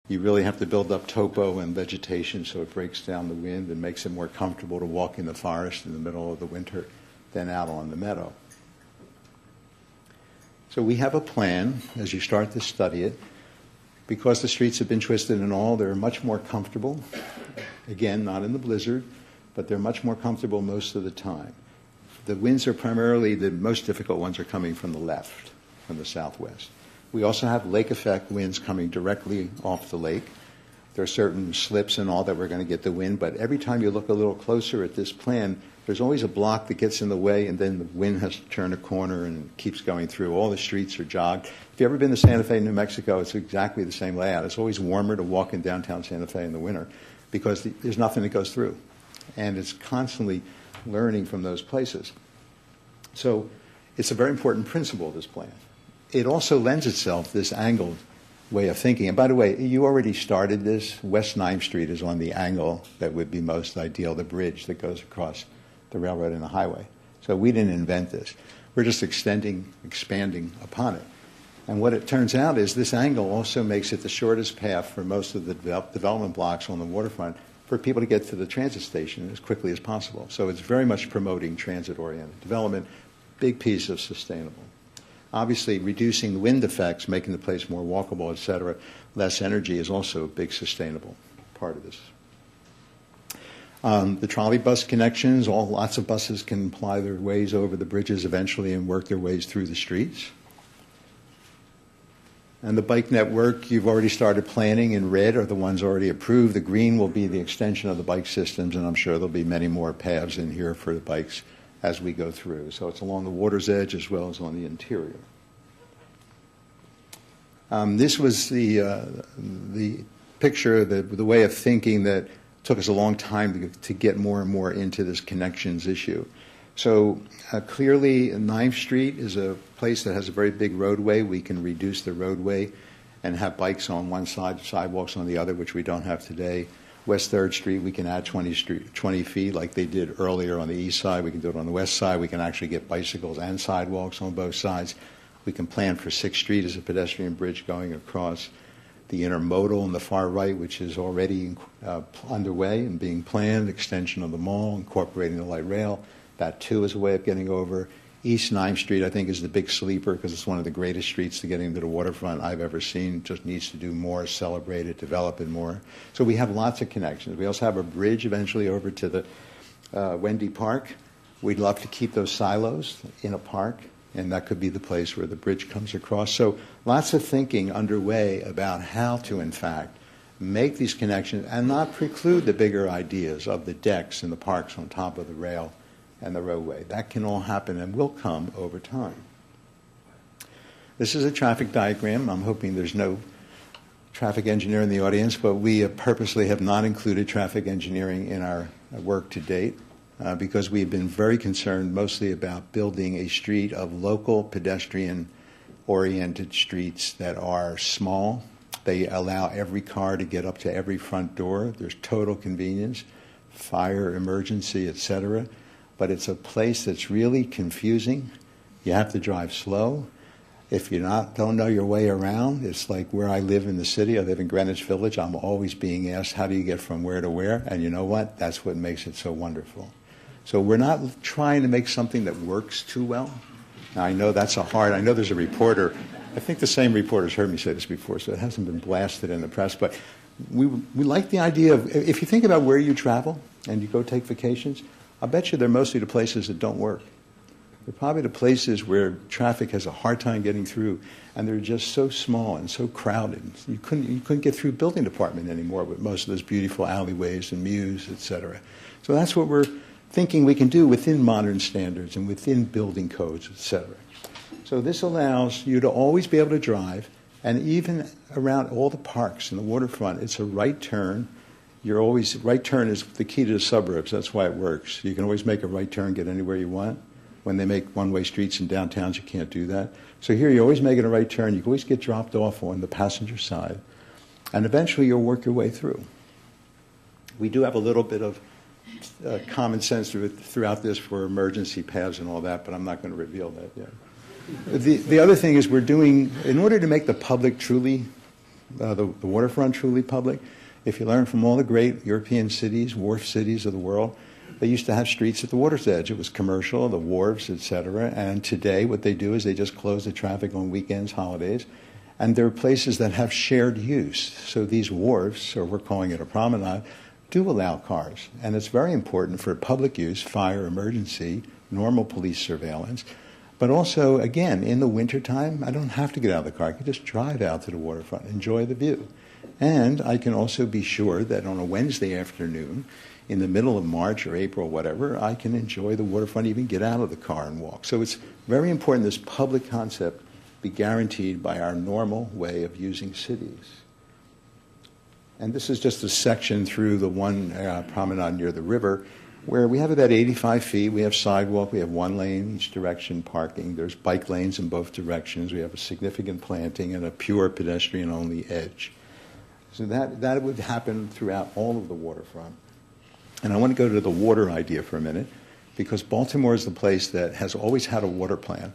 You really have to build up topo and vegetation so it breaks down the wind and makes it more comfortable to walk in the forest in the middle of the winter than out on the meadow. So we have a plan as you start to study it. Because the streets have been twisted and all, they're much more comfortable. Again, not in the blizzard, but they're much more comfortable most of the time. The winds are primarily, the most difficult ones are coming from the left, from the southwest. We also have lake effect winds coming directly off the lake. There are certain slips and all that we're going to get the wind, but every time you look a little closer at this plan, there's always a block that gets in the way, and then the wind has to turn a corner and keeps going through. All the streets are jogged. If you've ever been to Santa Fe, New Mexico, it's exactly the same layout. It's always warmer to walk in downtown Santa Fe in the winter because there's nothing that goes through. And it's constantly learning from those places. So it's a very important principle of this plan. It also lends itself to this angled way of thinking. And by the way, you already started this. West 9th Street is on the angle that would be most ideal, the bridge that goes across the railroad and the highway. So we didn't invent this. We're just expanding upon it. And what it turns out is this angle also makes it the shortest path for most of the development blocks on the waterfront for people to get to the transit station as quickly as possible. So it's very much promoting transit-oriented development, big piece of sustainable. Obviously, reducing the wind effects, making the place more walkable, et cetera, less energy is also a big sustainable part of this. The trolley bus connections, lots of buses can ply their ways over the bridges eventually and work their ways through the streets. And the bike network, you've already started planning. In red are the ones already approved. The green will be the extension of the bike systems, and I'm sure there'll be many more paths in here for the bikes as we go through. So it's along the water's edge as well as on the interior. This was the picture, the way of thinking that took us a long time to get more and more into this connections issue. So clearly, 9th Street is a place that has a very big roadway. We can reduce the roadway and have bikes on one side, sidewalks on the other, which we don't have today. West 3rd Street, we can add 20 feet like they did earlier on the east side. We can do it on the west side. We can actually get bicycles and sidewalks on both sides. We can plan for 6th Street as a pedestrian bridge going across. The intermodal on the far right, which is already underway and being planned, extension of the mall, incorporating the light rail. That, too, is a way of getting over. East 9th Street, I think, is the big sleeper because it's one of the greatest streets to get into the waterfront I've ever seen. Just needs to do more, celebrate it, develop it more. So we have lots of connections. We also have a bridge eventually over to the Wendy Park. We'd love to keep those silos in a park, and that could be the place where the bridge comes across. So lots of thinking underway about how to, in fact, make these connections and not preclude the bigger ideas of the decks and the parks on top of the rail and the roadway. That can all happen and will come over time. This is a traffic diagram. I'm hoping there's no traffic engineer in the audience, but we purposely have not included traffic engineering in our work to date because we've been very concerned mostly about building a street of local pedestrian-oriented streets that are small. They allow every car to get up to every front door. There's total convenience, fire, emergency, etc. But it's a place that's really confusing. You have to drive slow. If you don't know your way around, it's like where I live in the city. I live in Greenwich Village. I'm always being asked, how do you get from where to where? And you know what? That's what makes it so wonderful. So we're not trying to make something that works too well. Now, I know that's I know there's a reporter. I think the same reporter's heard me say this before, so it hasn't been blasted in the press. But we like the idea of, if you think about where you travel and you go take vacations, I bet you they're mostly the places that don't work. They're probably the places where traffic has a hard time getting through, and they're just so small and so crowded. You couldn't get through building department anymore with most of those beautiful alleyways and mews, et cetera. So that's what we're thinking we can do within modern standards and within building codes, et cetera. So this allows you to always be able to drive, and even around all the parks and the waterfront, it's a right turn. Right turn is the key to the suburbs. That's why it works. You can always make a right turn, get anywhere you want. When they make one-way streets in downtowns, you can't do that. So here you're always making a right turn. You can always get dropped off on the passenger side. And eventually you'll work your way through. We do have a little bit of common sense throughout this for emergency paths and all that, but I'm not going to reveal that yet. The other thing is in order to make the public truly the waterfront truly public? If you learn from all the great European cities, wharf cities of the world, they used to have streets at the water's edge. It was commercial, the wharves, et cetera. And today what they do is they just close the traffic on weekends, holidays. And there are places that have shared use. So these wharves, or we're calling it a promenade, do allow cars. And it's very important for public use, fire, emergency, normal police surveillance. But also, again, in the wintertime, I don't have to get out of the car. I can just drive out to the waterfront, enjoy the view. And I can also be sure that on a Wednesday afternoon, in the middle of March or April, whatever, I can enjoy the waterfront, even get out of the car and walk. So it's very important this public concept be guaranteed by our normal way of using cities. And this is just a section through the one promenade near the river where we have about 85 feet. We have sidewalk. We have one lane each direction parking. There's bike lanes in both directions. We have a significant planting and a pure pedestrian-only edge. So that would happen throughout all of the waterfront. And I want to go to the water idea for a minute because Baltimore is the place that has always had a water plan.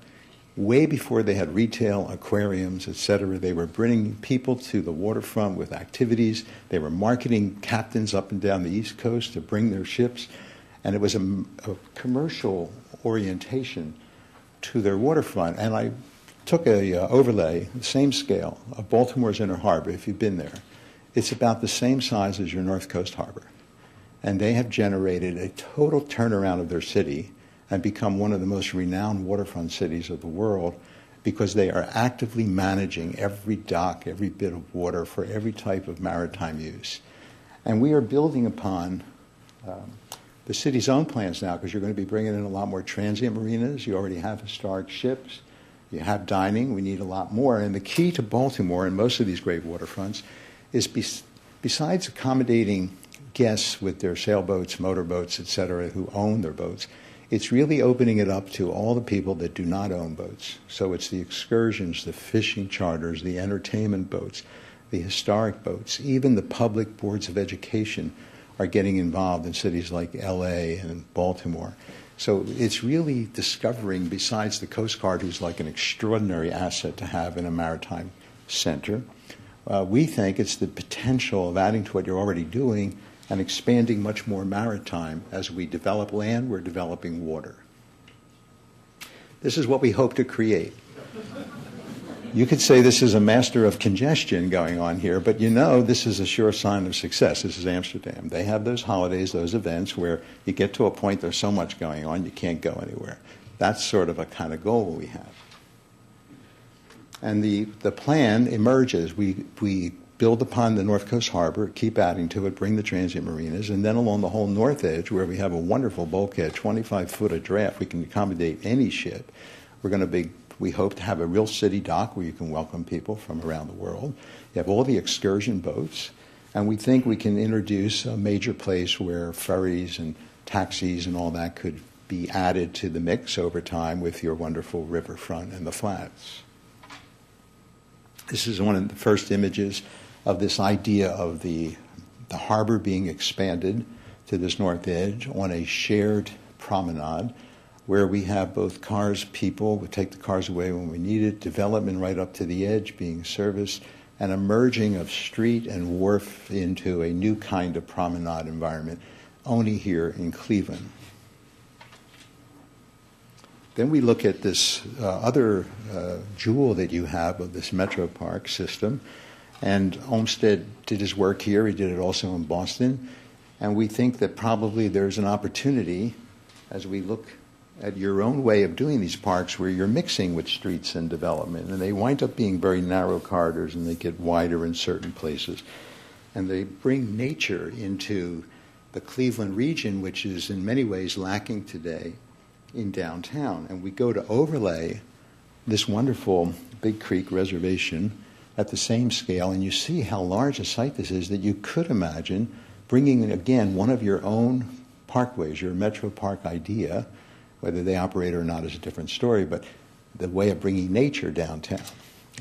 Way before they had retail, aquariums, et cetera, they were bringing people to the waterfront with activities. They were marketing captains up and down the East Coast to bring their ships. And it was a commercial orientation to their waterfront. And I took a overlay, the same scale, of Baltimore's Inner Harbor, if you've been there. It's about the same size as your North Coast Harbor. And they have generated a total turnaround of their city and become one of the most renowned waterfront cities of the world because they are actively managing every dock, every bit of water for every type of maritime use. And we are building upon the city's own plans now because you're going to be bringing in a lot more transient marinas. You already have historic ships. You have dining. We need a lot more. And the key to Baltimore and most of these great waterfronts is besides accommodating guests with their sailboats, motorboats, et cetera, who own their boats, it's really opening it up to all the people that do not own boats. So it's the excursions, the fishing charters, the entertainment boats, the historic boats, even the public boards of education are getting involved in cities like LA and Baltimore. So it's really discovering, besides the Coast Guard, who's like an extraordinary asset to have in a maritime center, we think it's the potential of adding to what you're already doing and expanding much more maritime. As we develop land, we're developing water. This is what we hope to create. You could say this is a master of congestion going on here, but you know this is a sure sign of success. This is Amsterdam. They have those holidays, those events where you get to a point there's so much going on you can't go anywhere. That's sort of a kind of goal we have. And the plan emerges. We build upon the North Coast Harbor, keep adding to it, bring the transient marinas, and then along the whole north edge where we have a wonderful bulkhead, 25-foot of draft, we can accommodate any ship. We hope to have a real city dock where you can welcome people from around the world. You have all the excursion boats, and we think we can introduce a major place where ferries and taxis and all that could be added to the mix over time with your wonderful riverfront and the flats. This is one of the first images of this idea of the harbor being expanded to this north edge on a shared promenade where we have both cars, people, we take the cars away when we need it, development right up to the edge being serviced, and a merging of street and wharf into a new kind of promenade environment, only here in Cleveland. Then we look at this other jewel that you have of this Metro Park system. And Olmsted did his work here. He did it also in Boston. And we think that probably there's an opportunity, as we look at your own way of doing these parks, where you're mixing with streets and development. And they wind up being very narrow corridors, and they get wider in certain places. And they bring nature into the Cleveland region, which is in many ways lacking today in downtown. And we go to overlay this wonderful Big Creek Reservation at the same scale, and you see how large a site this is that you could imagine bringing in, again, one of your own parkways, your Metro Park idea. Whether they operate or not is a different story, but the way of bringing nature downtown.